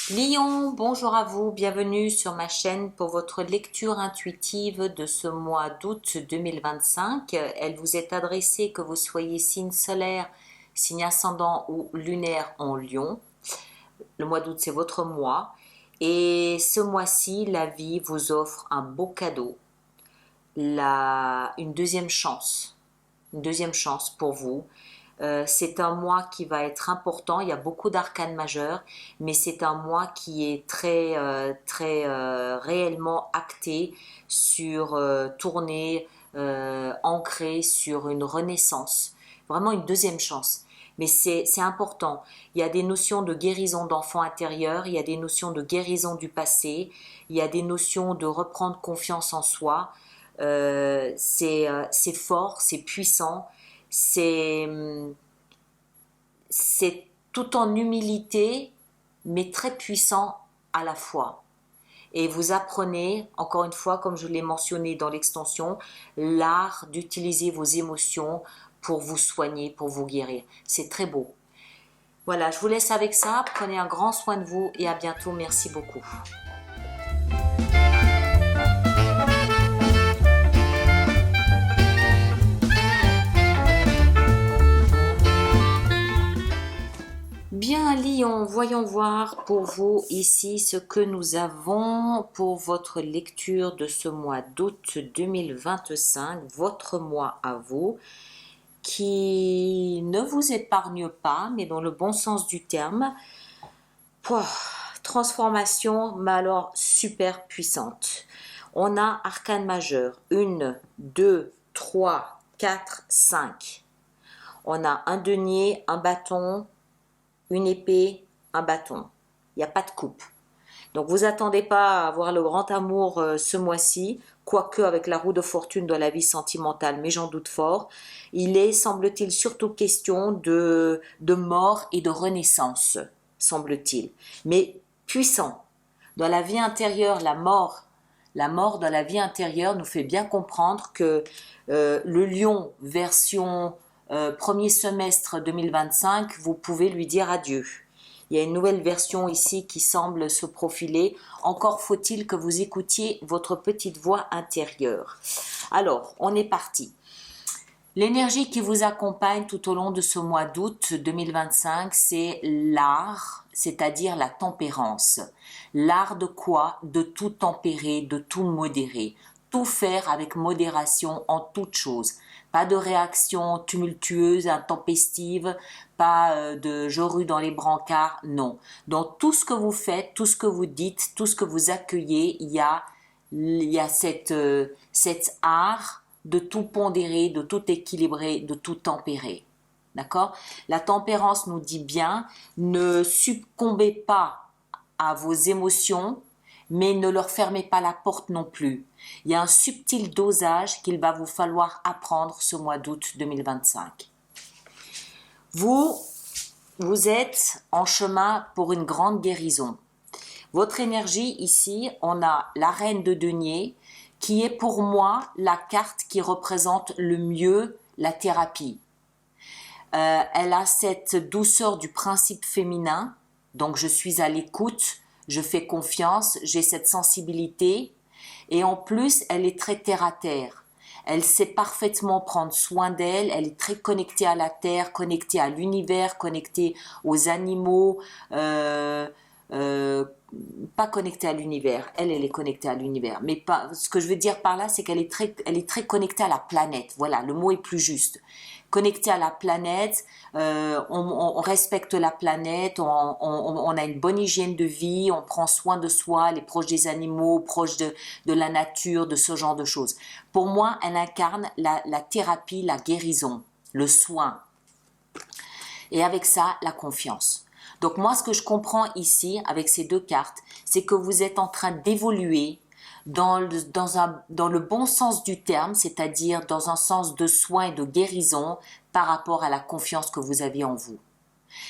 Lion, bonjour à vous, bienvenue sur ma chaîne pour votre lecture intuitive de ce mois d'août 2025. Elle vous est adressée que vous soyez signe solaire, signe ascendant ou lunaire en Lion. Le mois d'août, c'est votre mois. Et ce mois-ci, la vie vous offre un beau cadeau, une deuxième chance. Une deuxième chance pour vous. C'est un mois qui va être important, il y a beaucoup d'arcanes majeures, mais c'est un mois qui est très réellement acté sur tourné, ancré sur une renaissance, vraiment une deuxième chance. Mais c'est important. Il y a des notions de guérison d'enfants intérieurs, il y a des notions de guérison du passé, il y a des notions de reprendre confiance en soi. C'est fort, c'est puissant, c'est c'est tout en humilité, mais très puissant à la fois. Et vous apprenez, encore une fois, comme je l'ai mentionné dans l'extension, l'art d'utiliser vos émotions pour vous soigner, pour vous guérir. C'est très beau. Voilà, je vous laisse avec ça. Prenez un grand soin de vous et à bientôt. Merci beaucoup. Bien, Lion, voyons voir pour vous ici ce que nous avons pour votre lecture de ce mois d'août 2025, votre mois à vous, qui ne vous épargne pas, mais dans le bon sens du terme. Pouah, transformation, mais alors super puissante. On a arcane majeur, 1, 2, 3, 4, 5. On a un denier, un bâton, une épée, un bâton. Il n'y a pas de coupe. Donc vous attendez pas à avoir le grand amour ce mois-ci, quoique avec la roue de fortune dans la vie sentimentale, mais j'en doute fort. Il est, semble-t-il, surtout question de mort et de renaissance, semble-t-il. Mais puissant. Dans la vie intérieure, la mort dans la vie intérieure nous fait bien comprendre que le lion version premier semestre 2025, vous pouvez lui dire adieu. Il y a une nouvelle version ici qui semble se profiler. Encore faut-il que vous écoutiez votre petite voix intérieure. Alors, on est parti. L'énergie qui vous accompagne tout au long de ce mois d'août 2025, c'est l'art, c'est-à-dire la tempérance. L'art de quoi? De tout tempérer, de tout modérer. Tout faire avec modération en toutes choses. Pas de réaction tumultueuse, intempestive, pas de je rue dans les brancards, non. Dans tout ce que vous faites, tout ce que vous dites, tout ce que vous accueillez, il y a cet art de tout pondérer, de tout équilibrer, de tout tempérer. D'accord? La tempérance nous dit bien, ne succombez pas à vos émotions, mais ne leur fermez pas la porte non plus. Il y a un subtil dosage qu'il va vous falloir apprendre ce mois d'août 2025. Vous êtes en chemin pour une grande guérison. Votre énergie ici, on a la reine de denier, qui est pour moi la carte qui représente le mieux la thérapie. Elle a cette douceur du principe féminin, donc je suis à l'écoute, je fais confiance, j'ai cette sensibilité, et en plus elle est très terre à terre. Elle sait parfaitement prendre soin d'elle, elle est très connectée à la terre, connectée à l'univers, connectée aux animaux, euh, pas connectée à l'univers. Elle est connectée à l'univers. Mais pas, ce que je veux dire par là, c'est qu'elle elle est très connectée à la planète. Voilà, le mot est plus juste. Connectée à la planète, on respecte la planète, on a une bonne hygiène de vie, on prend soin de soi, les proches des animaux, proches de la nature, de ce genre de choses. Pour moi, elle incarne la thérapie, la guérison, le soin. Et avec ça, la confiance. Donc moi, ce que je comprends ici, avec ces deux cartes, c'est que vous êtes en train d'évoluer dans le bon sens du terme, c'est-à-dire dans un sens de soin et de guérison par rapport à la confiance que vous avez en vous.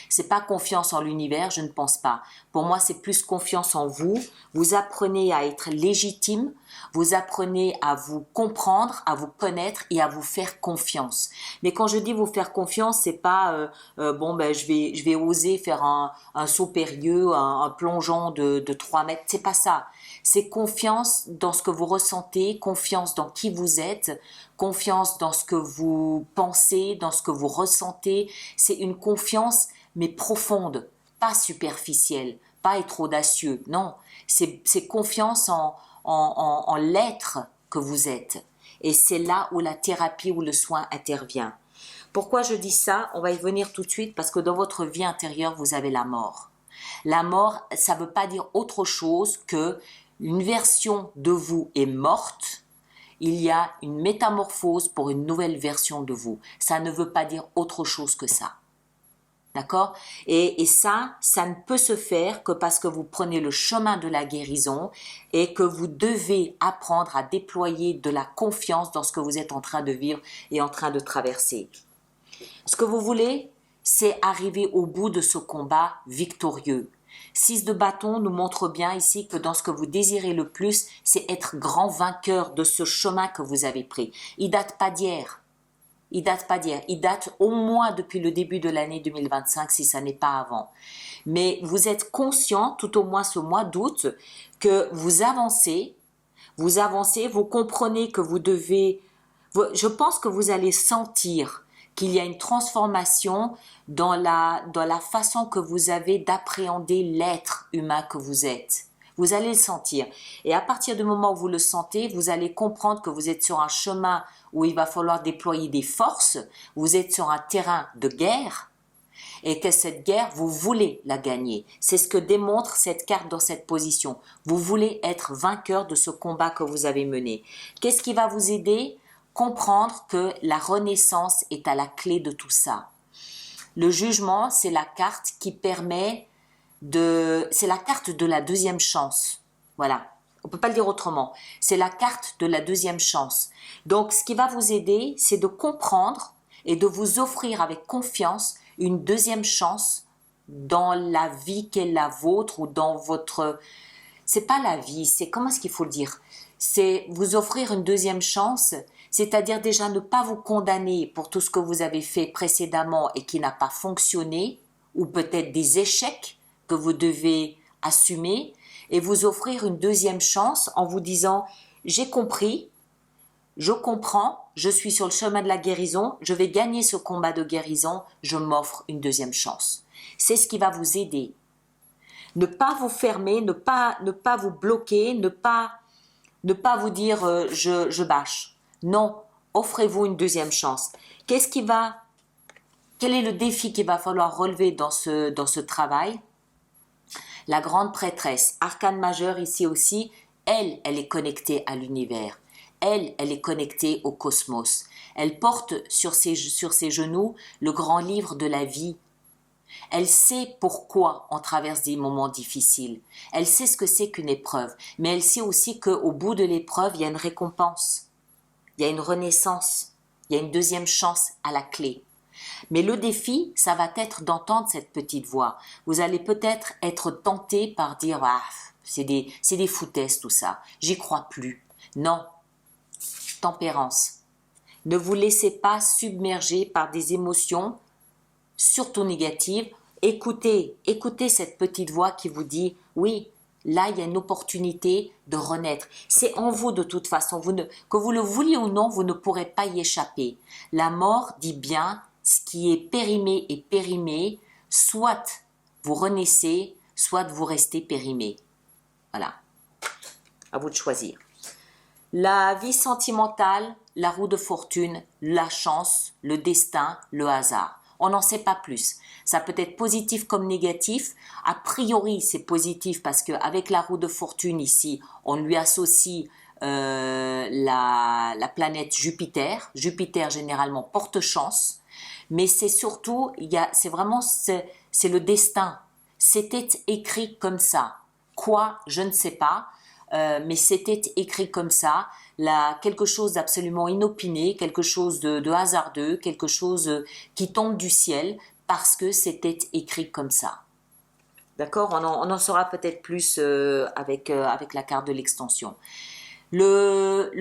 C'est pas confiance en l'univers, je ne pense pas. Pour moi, c'est plus confiance en vous. Vous apprenez à être légitime, vous apprenez à vous comprendre, à vous connaître et à vous faire confiance. Mais quand je dis vous faire confiance, c'est pas bon ben je vais oser faire un saut périlleux, un plongeon de 3 mètres. C'est pas ça. C'est confiance dans ce que vous ressentez, confiance dans qui vous êtes, confiance dans ce que vous pensez, dans ce que vous ressentez. C'est une confiance mais profonde, pas superficielle, pas être audacieux. Non, c'est confiance en l'être que vous êtes. Et c'est là où la thérapie ou le soin intervient. Pourquoi je dis ça? On va y venir tout de suite parce que dans votre vie intérieure, vous avez la mort. La mort, ça ne veut pas dire autre chose que une version de vous est morte. Il y a une métamorphose pour une nouvelle version de vous. Ça ne veut pas dire autre chose que ça. D'accord? Et ça ne peut se faire que parce que vous prenez le chemin de la guérison et que vous devez apprendre à déployer de la confiance dans ce que vous êtes en train de vivre et en train de traverser. Ce que vous voulez, c'est arriver au bout de ce combat victorieux. 6 de bâton nous montre bien ici que dans ce que vous désirez le plus, c'est être grand vainqueur de ce chemin que vous avez pris. Il date pas d'hier. Il date pas d'hier. Il date au moins depuis le début de l'année 2025, si ça n'est pas avant. Mais vous êtes conscient, tout au moins ce mois d'août, que vous avancez, vous comprenez que vous devez... Je pense que vous allez sentir qu'il y a une transformation dans la façon que vous avez d'appréhender l'être humain que vous êtes. Vous allez le sentir. Et à partir du moment où vous le sentez, vous allez comprendre que vous êtes sur un chemin où il va falloir déployer des forces. Vous êtes sur un terrain de guerre et que cette guerre, vous voulez la gagner. C'est ce que démontre cette carte dans cette position. Vous voulez être vainqueur de ce combat que vous avez mené. Qu'est-ce qui va vous aider? Comprendre que la renaissance est à la clé de tout ça. Le jugement, c'est la carte qui permet c'est la carte de la deuxième chance. Voilà. On peut pas le dire autrement. C'est la carte de la deuxième chance. Donc, ce qui va vous aider, c'est de comprendre et de vous offrir avec confiance une deuxième chance dans la vie qu'est la vôtre ou dans votre... C'est pas la vie, c'est comment est-ce qu'il faut le dire? C'est vous offrir une deuxième chance, c'est-à-dire déjà ne pas vous condamner pour tout ce que vous avez fait précédemment et qui n'a pas fonctionné, ou peut-être des échecs que vous devez assumer, et vous offrir une deuxième chance en vous disant « j'ai compris, je comprends, je suis sur le chemin de la guérison, je vais gagner ce combat de guérison, je m'offre une deuxième chance ». C'est ce qui va vous aider. Ne pas vous fermer, ne pas vous bloquer, ne pas vous dire je bâche. Non, offrez-vous une deuxième chance. Quel est le défi qu'il va falloir relever dans ce travail? La grande prêtresse, arcane majeur ici aussi, elle est connectée à l'univers. Elle est connectée au cosmos. Elle porte sur ses genoux le grand livre de la vie. Elle sait pourquoi on traverse des moments difficiles. Elle sait ce que c'est qu'une épreuve. Mais elle sait aussi qu'au bout de l'épreuve, il y a une récompense. Il y a une renaissance. Il y a une deuxième chance à la clé. Mais le défi, ça va être d'entendre cette petite voix. Vous allez peut-être être tenté par dire « Ah, c'est des foutaises tout ça. J'y crois plus. » Non. Tempérance. Ne vous laissez pas submerger par des émotions surtout négative, écoutez cette petite voix qui vous dit « Oui, là, il y a une opportunité de renaître. » C'est en vous de toute façon. Que vous le vouliez ou non, vous ne pourrez pas y échapper. La mort dit bien ce qui est périmé est périmé. Soit vous renaissez, soit vous restez périmé. Voilà. À vous de choisir. La vie sentimentale, la roue de fortune, la chance, le destin, le hasard. On n'en sait pas plus. Ça peut être positif comme négatif. A priori, c'est positif parce qu'avec la roue de fortune ici, on lui associe la planète Jupiter. Jupiter, généralement, porte chance. Mais c'est surtout, c'est le destin. C'était écrit comme ça. Quoi, je ne sais pas. Mais c'était écrit comme ça, quelque chose d'absolument inopiné, quelque chose de hasardeux, quelque chose qui tombe du ciel, parce que c'était écrit comme ça. D'accord? On en saura peut-être plus avec la carte de l'extension. La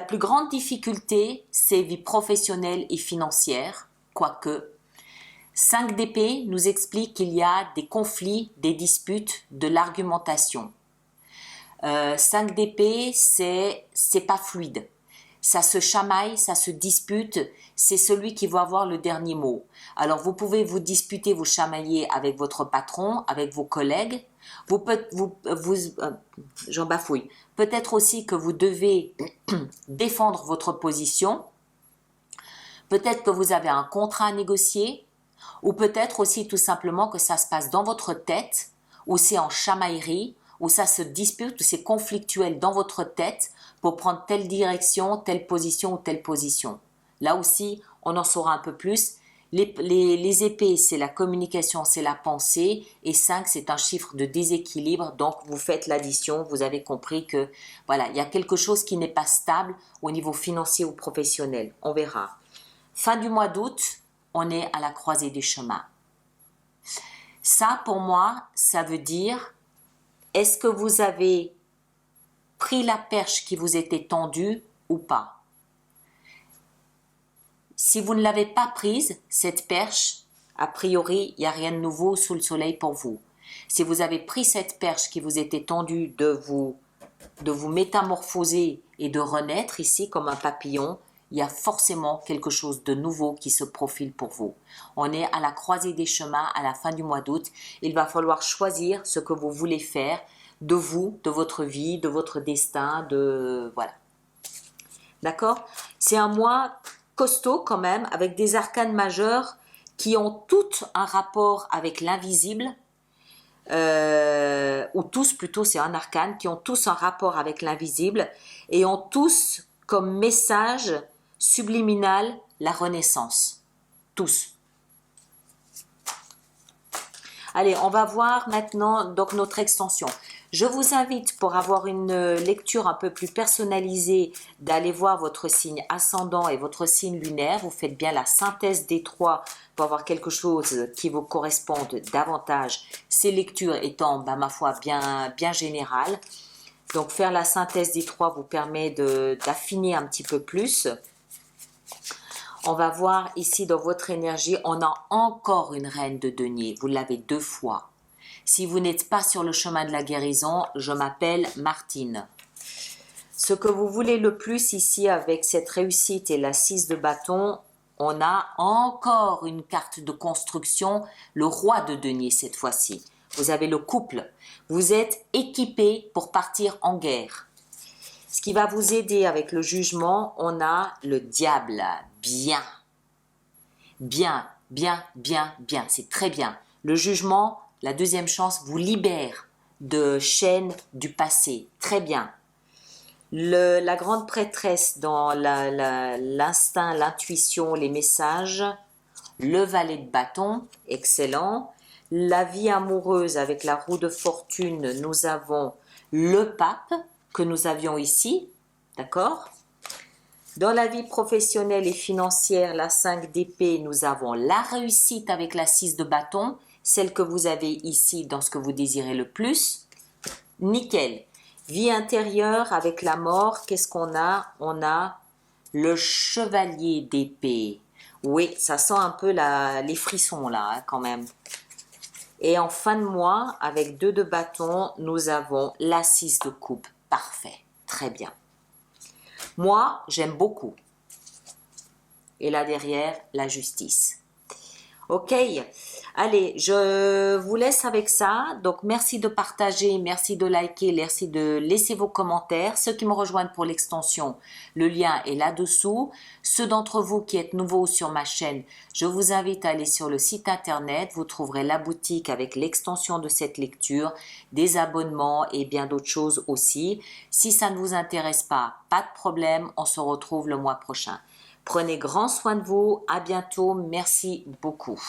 plus grande difficulté, c'est vie professionnelle et financière, quoique. 5 d'épée nous explique qu'il y a des conflits, des disputes, de l'argumentation. 5 d'épée, c'est pas fluide. Ça se chamaille, ça se dispute, c'est celui qui va avoir le dernier mot. Alors vous pouvez vous disputer, vous chamailler avec votre patron, avec vos collègues. J'en bafouille. Peut-être aussi que vous devez défendre votre position. Peut-être que vous avez un contrat à négocier. Ou peut-être aussi tout simplement que ça se passe dans votre tête, ou c'est en chamaillerie, ou ça se dispute, ou c'est conflictuel dans votre tête pour prendre telle direction, telle position ou telle position. Là aussi, on en saura un peu plus. Les épées, c'est la communication, c'est la pensée, et 5, c'est un chiffre de déséquilibre, donc vous faites l'addition, vous avez compris que voilà, il y a quelque chose qui n'est pas stable au niveau financier ou professionnel. On verra. Fin du mois d'août, on est à la croisée des chemins. Ça, pour moi, ça veut dire, est-ce que vous avez pris la perche qui vous était tendue ou pas? Si vous ne l'avez pas prise, cette perche, a priori, il n'y a rien de nouveau sous le soleil pour vous. Si vous avez pris cette perche qui vous était tendue de vous métamorphoser et de renaître ici comme un papillon, il y a forcément quelque chose de nouveau qui se profile pour vous. On est à la croisée des chemins à la fin du mois d'août. Il va falloir choisir ce que vous voulez faire de vous, de votre vie, de votre destin, voilà. D'accord? C'est un mois costaud quand même, avec des arcanes majeurs qui ont toutes un rapport avec l'invisible, ou tous plutôt, c'est un arcane, qui ont tous un rapport avec l'invisible et ont tous comme message subliminal la renaissance. Tous. Allez, on va voir maintenant donc notre extension. Je vous invite, pour avoir une lecture un peu plus personnalisée, d'aller voir votre signe ascendant et votre signe lunaire. Vous faites bien la synthèse des trois pour avoir quelque chose qui vous corresponde davantage. Ces lectures étant, ma foi, bien générales. Donc, faire la synthèse des trois vous permet d'affiner un petit peu plus. On va voir ici dans votre énergie, on a encore une reine de denier. Vous l'avez 2 fois. Si vous n'êtes pas sur le chemin de la guérison, je m'appelle Martine. Ce que vous voulez le plus ici avec cette réussite et la 6 de bâton, on a encore une carte de construction, le roi de denier cette fois-ci. Vous avez le couple. Vous êtes équipé pour partir en guerre. Ce qui va vous aider avec le jugement, on a le diable. Bien. Bien, bien, bien, bien. C'est très bien. Le jugement, la deuxième chance, vous libère de chaînes du passé. Très bien. La grande prêtresse dans l'instinct, l'intuition, les messages. Le valet de bâton, excellent. La vie amoureuse avec la roue de fortune, nous avons le pape que nous avions ici, d'accord? Dans la vie professionnelle et financière, la 5 d'épée, nous avons la réussite avec la 6 de bâton, celle que vous avez ici dans ce que vous désirez le plus. Nickel. Vie intérieure avec la mort, qu'est-ce qu'on a? On a le chevalier d'épée. Oui, ça sent un peu les frissons là, hein, quand même. Et en fin de mois, avec 2 de bâton, nous avons la 6 de coupe. Parfait, très bien. Moi, j'aime beaucoup. Et là derrière, la justice. Ok, allez, je vous laisse avec ça. Donc, merci de partager, merci de liker, merci de laisser vos commentaires. Ceux qui me rejoignent pour l'extension, le lien est là-dessous. Ceux d'entre vous qui êtes nouveaux sur ma chaîne, je vous invite à aller sur le site internet. Vous trouverez la boutique avec l'extension de cette lecture, des abonnements et bien d'autres choses aussi. Si ça ne vous intéresse pas, pas de problème, on se retrouve le mois prochain. Prenez grand soin de vous, à bientôt, merci beaucoup.